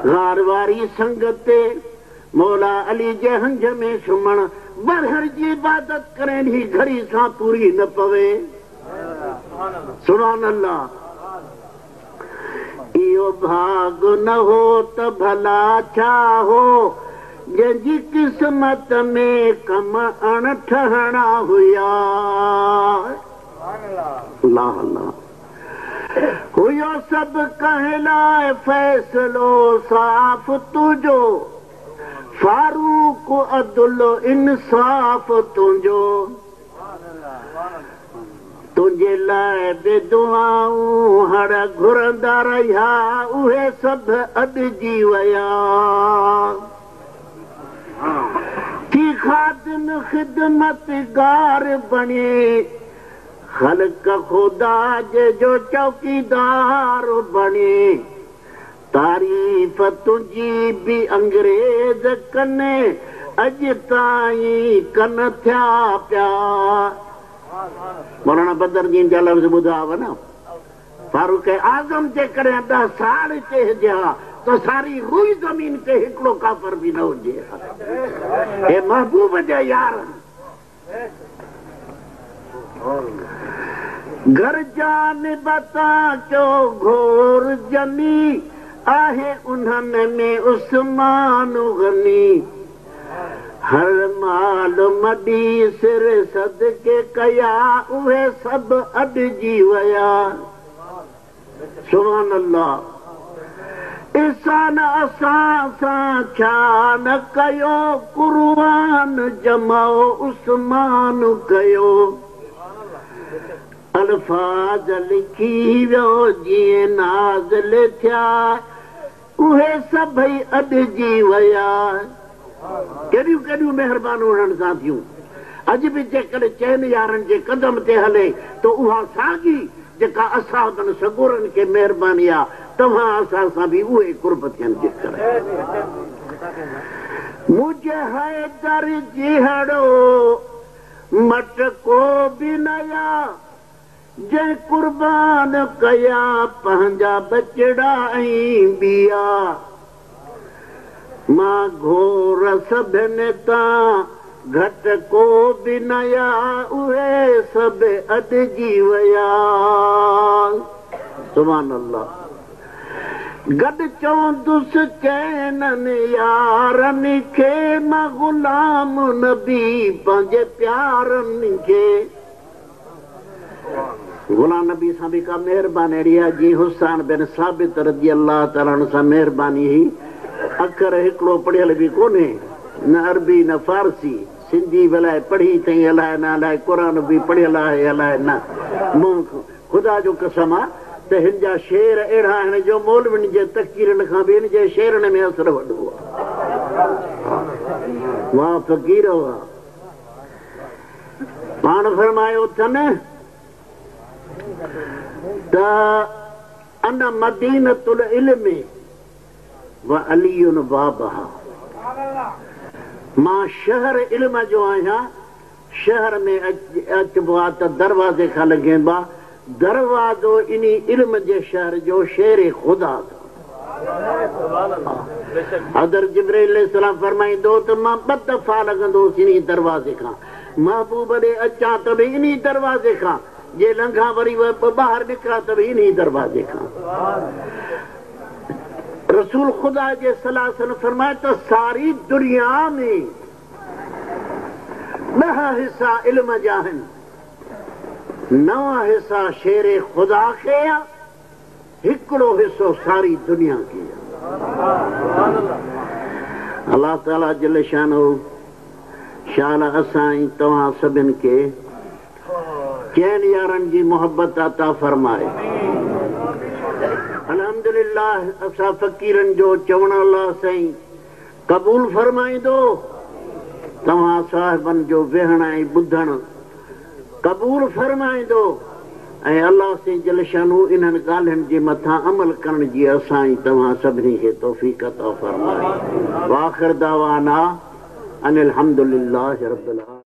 गार वारी संगत मौला अली जे हंज में सुमण बरहर जी इबादत करें ही घड़ी सा पूरी न पवे। सुभान अल्लाह। इहो भाग न हो त भला छा हो जंहिंजी किस्मत में कम अण ठहणा हुया। अल्लाह अल्लाह। हुयो सब कंहिं लाइ फ़ैसिलो साफ़ तुंहिंजो फारूक अब्दुल इंसाफ़ तुंहिंजो। तुंहिंजे लाइ बि दुआऊं हर घुरंदा रहिया उहे सभु अॾिजी विया। थी ख़ादिम ख़िदमतगार बणे ख़ल्क़ ख़ुदा जो चौकीदार बणे। तारीफ़ तुंहिंजी बि अंग्रेज़ कनि अॼु ताईं कन थिया पिया। मौलाना बदरुद्दीन जा लफ़्ज़ ॿुधाव न। फारूक आज़म जे करे 10 साल हिते हुजा त सारी रुई ज़मीन ते हिकिड़ो काफ़र बि न हुजे। हे महबूब जे यार घर जान बता चो घोर जमी आहे उन्हनि में उस्मान गनी। हर माल मडी सिर सदके कया उहे सभु अॾिजी विया। सुभान अल्लाह। इंसान असां सां छा न कयो कुर्बान जमाओ उस्मान कयो। अल्फाज लिखी वियो जीअं नाज़िल थिया उहे सभई अॾिजी विया। केॾियूं केॾियूं महिरबानी उन्हनि सां थियूं। अॼु बि जेकॾहिं चइनि यारनि जे कदम ते हले त उहा साॻी जेका असां सगोरनि खे महिरबानी आहे तव्हां असां सां बि उहे कुर्ब थियनि जे करे। मुंहिंजे हैदर जहिड़ो मटको बि नया जंहिं कुर्बान कया पंहिंजा बचड़ा ऐं बिया। मां घोर सभिनि तां घटि को बि नया उहे सभु अॾिजी विया। सुभान अल्लाह। गॾु चवंदुसि चइननि यारनि खे मां ग़ुलाम नबी पंहिंजे प्यारनि खे। गुलाम नबी सां बि का महिरबानी अहिड़ी आहे जीअं हुसैन बिन साबित रज़ी अल्लाह ताला अन्हु सां महिरबानी हुई। अखर हिकिड़ो पढ़ियल बि कोन्हे न अरबी न फारसी सिंधी बि अलाए पढ़ी अथई अलाए न अलाए क़ुर बि पढ़ियल आहे अलाए न। मूं ख़ुदा जो कसम आहे त हिन जा शेर अहिड़ा आहिनि जो मौलवियुनि जे तक़रीरनि खां बि हिन जे शेरनि में असरु वॾो आहे। वाह फ़क़ीर वाह। पाण फरमायो अथनि त अन मदीनतुल इल्म व अलीयुन बाबहा। मां शहर इल्म जो आहियां। शहर में अचबो आहे त दरवाज़े खां लॻेबो आहे। दरवाज़ो इन इल्म जे शहर जो शेर ख़ुदा। हज़रत जिब्रील अलैहिस्सलाम फरमाईंदो त मां 2 दफ़ा लॻंदोसि इन दरवाज़े खां। महबूब ॾे अचां त बि इन दरवाज़े खां। जे लंघा वरी ॿाहिरि निकिरा त बि इन दरवाज़े खां। रसूल ख़ुदा जे सलाह फरमाए त सारी दुनिया में 10 हिसा इल्म जा आहिनि। 9 हिसा शेर ख़ुदा खे आहे। हिकिड़ो हिसो सारी दुनिया खे आहे। अलाह ताला जल शानो शान असां ऐं तव्हां सभिनि खे चइनि यारनि जी मोहबत अता फरमाए। अल्हम्दुलिल्लाह असां फ़क़ीरनि जो चवण अलाह साईं क़बूल फरमाईंदो। तव्हां साहिबनि जो वेहण ऐं ॿुधण क़बूल फरमाईंदो ऐं अलाह साईं जल शानू इन्हनि ॻाल्हियुनि जे मथां अमल करण जी असां ऐं तव्हां सभिनी खे तौफ़ीक़ अता फरमाए। वाखिर दावाना अनिल हम्दुलिल्लाहि रब्बिल आलमीन।